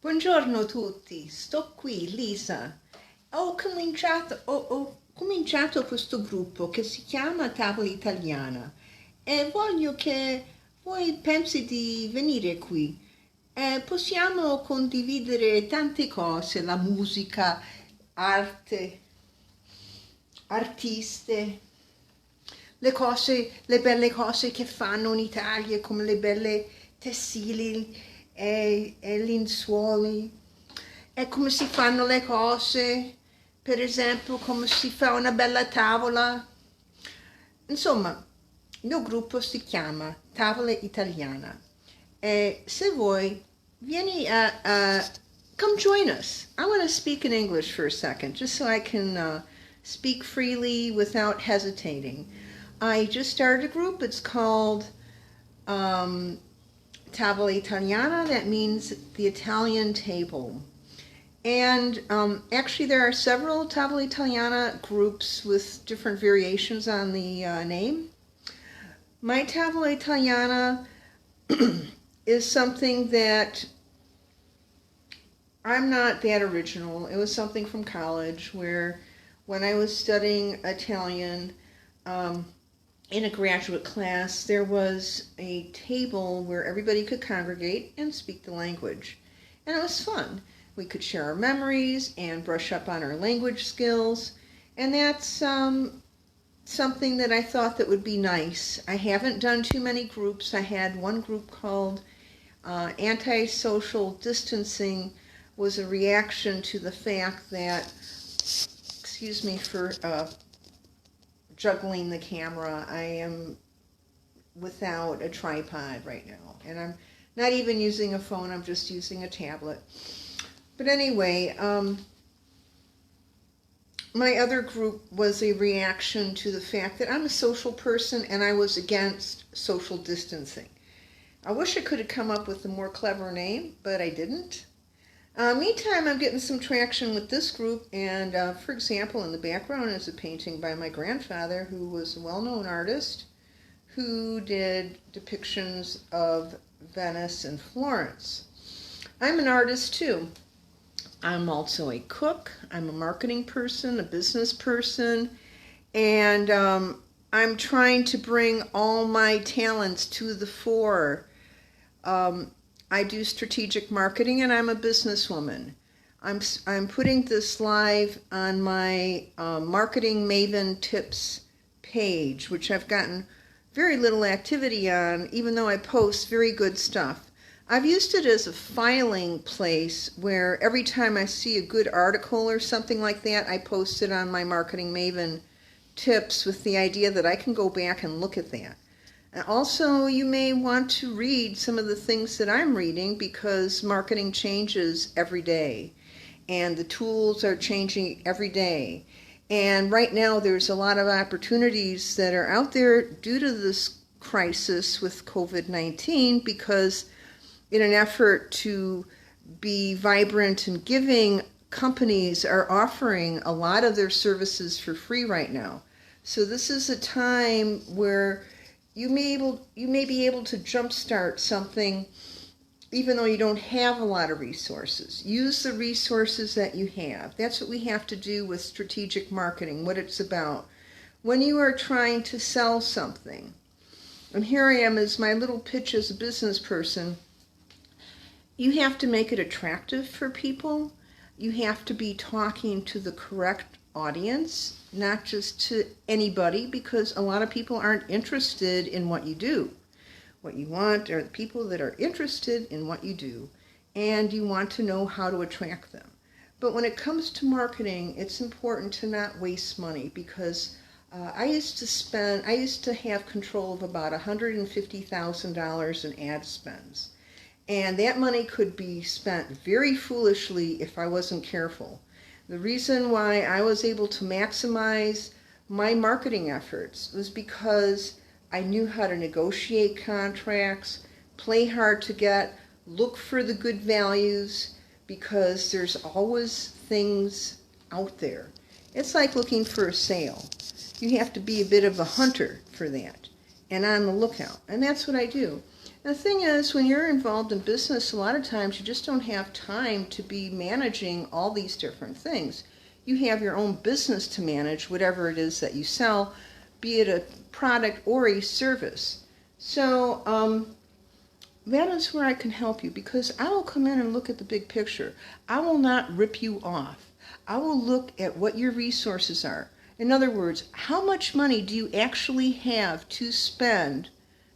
Buongiorno tutti, sto qui, Lisa. Ho cominciato questo gruppo che si chiama Tavola Italiana e voglio che voi pensi di venire qui. Possiamo condividere tante cose, la musica, arte, artiste, le belle cose che fanno in Italia, come le belle tessili e lenzuoli, e come si fanno le cose, per esempio come si fa una bella tavola. Insomma, il mio gruppo si chiama Tavola Italiana e se vuoi vieni come join us. I want to speak in English for a second just so I can speak freely without hesitating. I just started a group. It's called Tavola Italiana. That means the Italian table. And actually, there are several Tavola Italiana groups with different variations on the name. My Tavola Italiana is something that I'm not that original. It was something from college where when I was studying Italian in a graduate class, there was a table where everybody could congregate and speak the language. And it was fun. We could share our memories and brush up on our language skills. And that's something that I thought that would be nice. I haven't done too many groups. I had one group called Anti-Social Distancing, was a reaction to the fact that, excuse me for juggling the camera, I am without a tripod right now. And I'm not even using a phone, I'm just using a tablet. But anyway, my other group was a reaction to the fact that I'm a social person and I was against social distancing. I wish I could have come up with a more clever name, but I didn't. Meantime, I'm getting some traction with this group, and for example, in the background is a painting by my grandfather, who was a well-known artist who did depictions of Venice and Florence. I'm an artist too. I'm also a cook, I'm a marketing person, a business person, and I'm trying to bring all my talents to the fore. I do strategic marketing and I'm a businesswoman. I'm putting this live on my Marketing Maven Tips page, which I've gotten very little activity on, even though I post very good stuff. I've used it as a filing place where every time I see a good article or something like that, I post it on my Marketing Maven Tips with the idea that I can go back and look at that. And also, you may want to read some of the things that I'm reading because marketing changes every day and the tools are changing every day. And right now there's a lot of opportunities that are out there due to this crisis with COVID-19 because in an effort to be vibrant and giving, companies are offering a lot of their services for free right now. So this is a time where you may be able to jumpstart something even though you don't have a lot of resources. Use the resources that you have. That's what we have to do with strategic marketing, what it's about. When you are trying to sell something, and here I am as my little pitch as a business person, you have to make it attractive for people. You have to be talking to the correct audience, not just to anybody, because a lot of people aren't interested in what you do. What you want are the people that are interested in what you do, and you want to know how to attract them. But when it comes to marketing, it's important to not waste money because I used to have control of about $150,000 in ad spends. And that money could be spent very foolishly if I wasn't careful. The reason why I was able to maximize my marketing efforts was because I knew how to negotiate contracts, play hard to get, look for the good values, because there's always things out there. It's like looking for a sale. You have to be a bit of a hunter for that and on the lookout. And that's what I do. The thing is, when you're involved in business, a lot of times you just don't have time to be managing all these different things. You have your own business to manage, whatever it is that you sell, be it a product or a service. So that is where I can help you, because I will come in and look at the big picture. I will not rip you off. I will look at what your resources are. In other words, how much money do you actually have to spend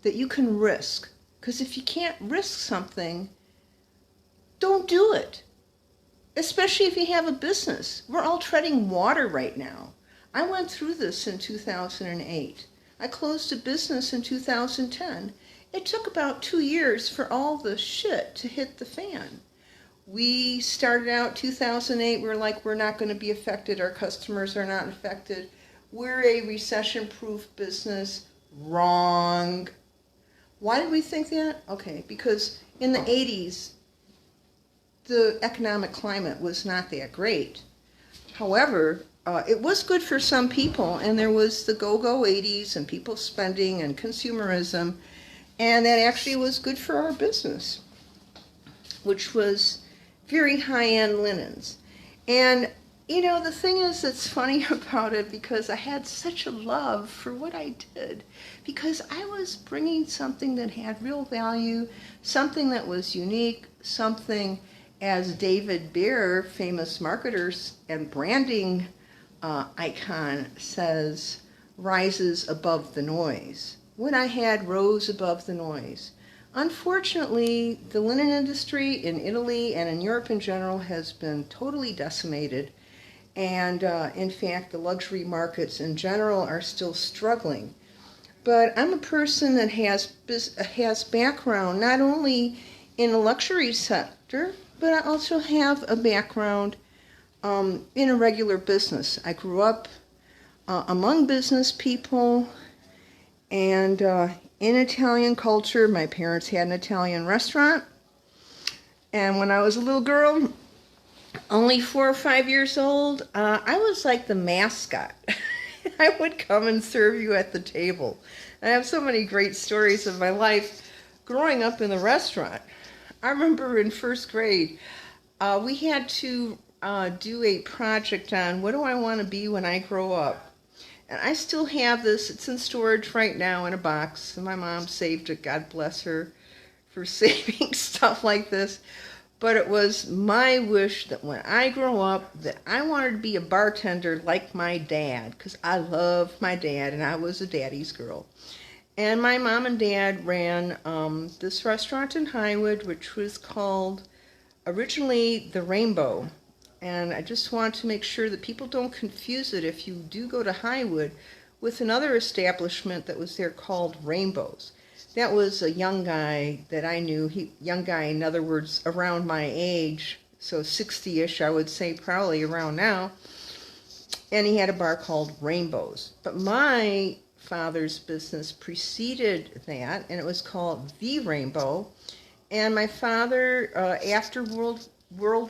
that you can risk? Because if you can't risk something, don't do it. Especially if you have a business. We're all treading water right now. I went through this in 2008. I closed a business in 2010. It took about 2 years for all the shit to hit the fan. We started out 2008, we were like, we're not going to be affected, our customers are not affected. We're a recession-proof business. Wrong. Why did we think that? Okay, because in the 80s, the economic climate was not that great. However, it was good for some people, and there was the go-go 80s and people spending and consumerism, and that actually was good for our business, which was very high-end linens. And, you know, the thing is that's funny about it, because I had such a love for what I did, because I was bringing something that had real value, something that was unique, something, as David Bear, famous marketers and branding icon, says, rises above the noise. What I had rose above the noise. Unfortunately, the linen industry in Italy and in Europe in general has been totally decimated. And in fact, the luxury markets in general are still struggling. But I'm a person that has background not only in the luxury sector, but I also have a background in a regular business. I grew up among business people, and in Italian culture. My parents had an Italian restaurant, and when I was a little girl, only 4 or 5 years old, I was like the mascot. I would come and serve you at the table. I have so many great stories of my life growing up in the restaurant. I remember in first grade, we had to do a project on what do I want to be when I grow up. And I still have this. It's in storage right now in a box. And my mom saved it, God bless her, for saving stuff like this. But it was my wish that when I grow up, that I wanted to be a bartender like my dad, because I loved my dad and I was a daddy's girl. And my mom and dad ran this restaurant in Highwood, which was called originally the Rainbow. And I just want to make sure that people don't confuse it, if you do go to Highwood, with another establishment that was there called Rainbows. That was a young guy that I knew. Young guy, in other words, around my age, so 60-ish, I would say, probably around now. And he had a bar called Rainbows. But my father's business preceded that, and it was called The Rainbow. And my father, after World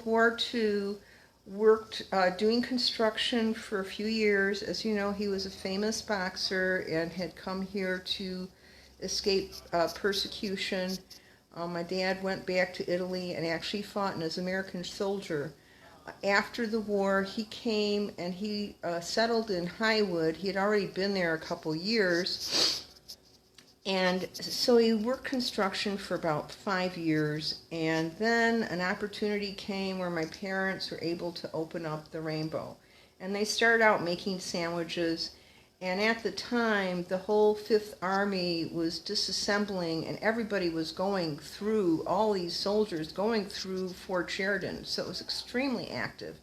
War II, worked doing construction for a few years. As you know, he was a famous boxer and had come here to escape persecution. My dad went back to Italy and actually fought as an American soldier. After the war, he came and he settled in Highwood. He had already been there a couple years. And so he worked construction for about 5 years. And then an opportunity came where my parents were able to open up the Rainbow. And they started out making sandwiches. And at the time, the whole Fifth Army was disassembling, and everybody was going through, all these soldiers going through Fort Sheridan. So it was extremely active.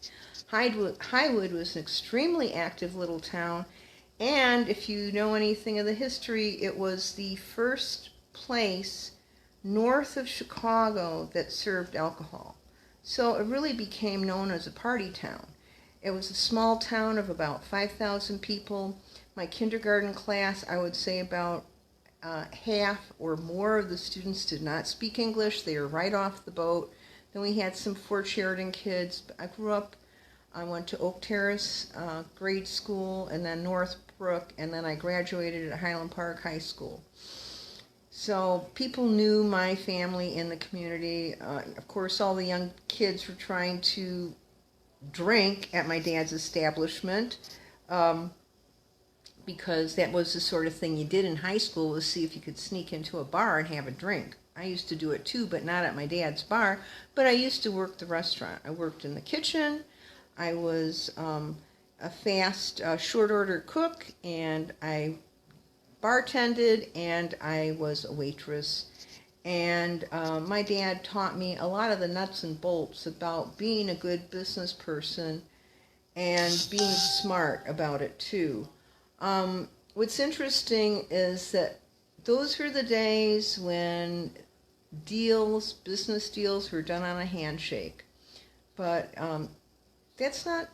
Highwood was an extremely active little town. And if you know anything of the history, it was the first place north of Chicago that served alcohol. So it really became known as a party town. It was a small town of about 5,000 people. My kindergarten class, I would say about half or more of the students did not speak English. They were right off the boat. Then we had some Fort Sheridan kids. I grew up, I went to Oak Terrace grade school, and then Northbrook, and then I graduated at Highland Park High School. So people knew my family in the community. Of course, all the young kids were trying to drink at my dad's establishment, because that was the sort of thing you did in high school, was see if you could sneak into a bar and have a drink. I used to do it too, but not at my dad's bar. But I used to work the restaurant. I worked in the kitchen. I was a fast, short order cook, and I bartended, and I was a waitress. And my dad taught me a lot of the nuts and bolts about being a good business person and being smart about it too. What's interesting is that those were the days when deals, business deals, were done on a handshake. But that's not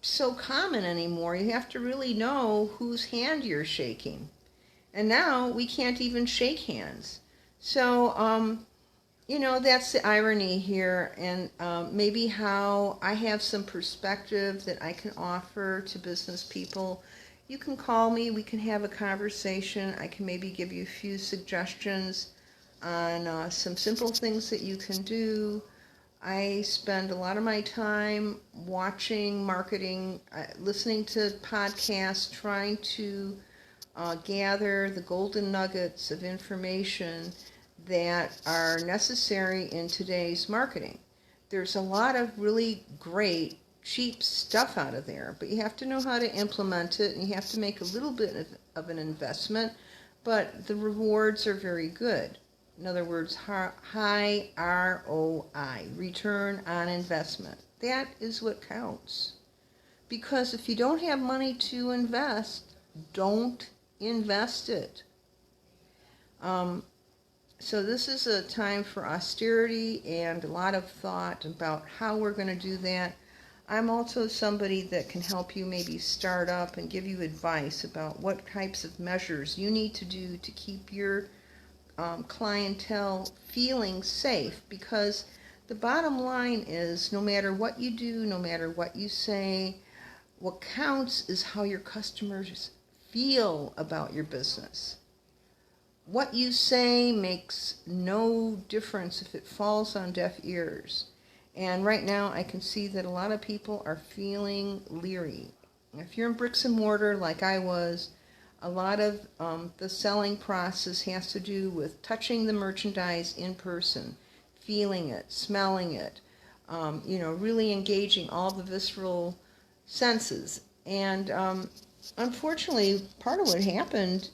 so common anymore. You have to really know whose hand you're shaking. And now we can't even shake hands. So, that's the irony here, and maybe how I have some perspective that I can offer to business people. You can call me, we can have a conversation. I can maybe give you a few suggestions on some simple things that you can do. I spend a lot of my time watching marketing, listening to podcasts, trying to gather the golden nuggets of information that are necessary in today's marketing. There's a lot of really great, cheap stuff out of there, but you have to know how to implement it, and you have to make a little bit of an investment, but the rewards are very good. In other words, high ROI, return on investment. That is what counts. Because if you don't have money to invest, don't invest it. So this is a time for austerity and a lot of thought about how we're going to do that. I'm also somebody that can help you maybe start up and give you advice about what types of measures you need to do to keep your clientele feeling safe, because the bottom line is, no matter what you do, no matter what you say, what counts is how your customers feel about your business. What you say makes no difference if it falls on deaf ears. And right now I can see that a lot of people are feeling leery. If you're in bricks and mortar like I was, a lot of the selling process has to do with touching the merchandise in person, feeling it, smelling it, really engaging all the visceral senses. And unfortunately, part of what happened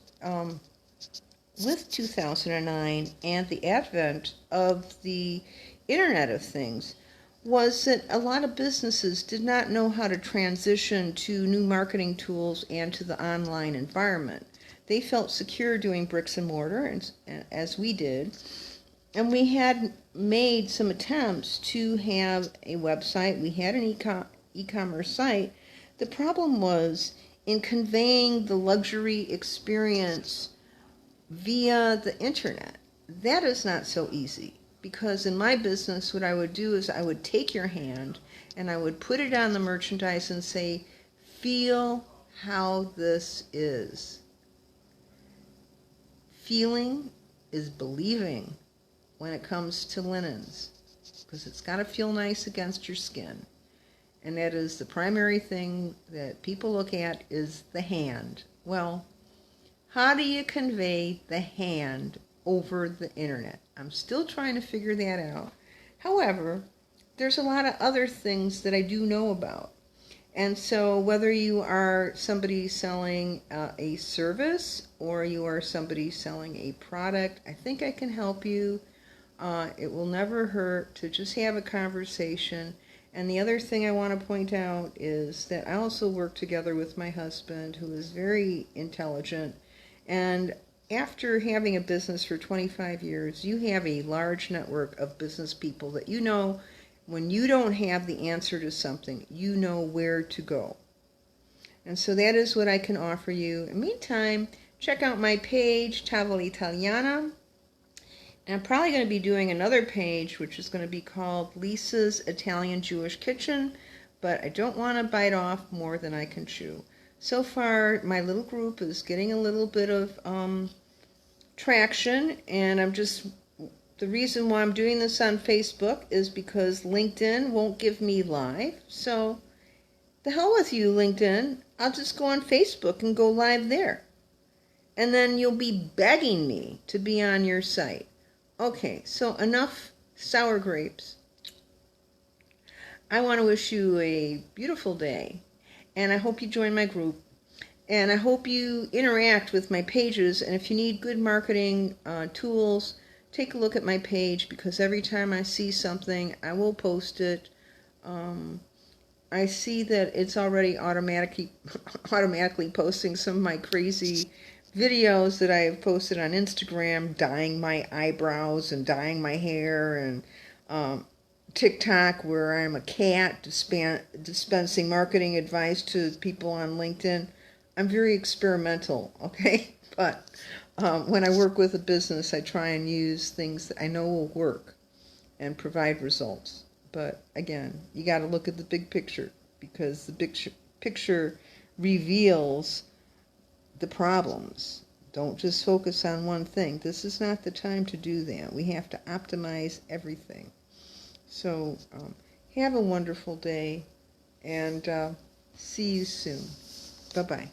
with 2009 and the advent of the Internet of Things was that a lot of businesses did not know how to transition to new marketing tools and to the online environment. They felt secure doing bricks and mortar, as we did, and we had made some attempts to have a website. We had an e-commerce site. The problem was in conveying the luxury experience via the internet. That is not so easy, because in my business what I would do is I would take your hand and I would put it on the merchandise and say, feel how this is. Feeling is believing when it comes to linens, because it's got to feel nice against your skin. And that is the primary thing that people look at, is the hand. Well, how do you convey the hand over the internet? I'm still trying to figure that out. However, there's a lot of other things that I do know about. And so whether you are somebody selling a service or you are somebody selling a product, I think I can help you. It will never hurt to just have a conversation. And the other thing I want to point out is that I also work together with my husband, who is very intelligent. And after having a business for 25 years, you have a large network of business people that you know when you don't have the answer to something, you know where to go. And so that is what I can offer you. In the meantime, check out my page, Tavola Italiana. And I'm probably going to be doing another page, which is going to be called Lisa's Italian Jewish Kitchen, but I don't want to bite off more than I can chew. So far, my little group is getting a little bit of traction, and the reason why I'm doing this on Facebook is because LinkedIn won't give me live. So the hell with you, LinkedIn. I'll just go on Facebook and go live there. And then you'll be begging me to be on your site. Okay, so enough sour grapes. I want to wish you a beautiful day, and I hope you join my group, and I hope you interact with my pages, and if you need good marketing tools, take a look at my page, because every time I see something, I will post it. I see that it's already automatically posting some of my crazy videos that I have posted on Instagram, dyeing my eyebrows and dyeing my hair, and TikTok, where I'm a cat dispensing marketing advice to people on LinkedIn. I'm very experimental, okay? But when I work with a business, I try and use things that I know will work and provide results. But again, you got to look at the big picture, because the big picture reveals the problems. Don't just focus on one thing. This is not the time to do that. We have to optimize everything. So have a wonderful day, and see you soon. Bye-bye.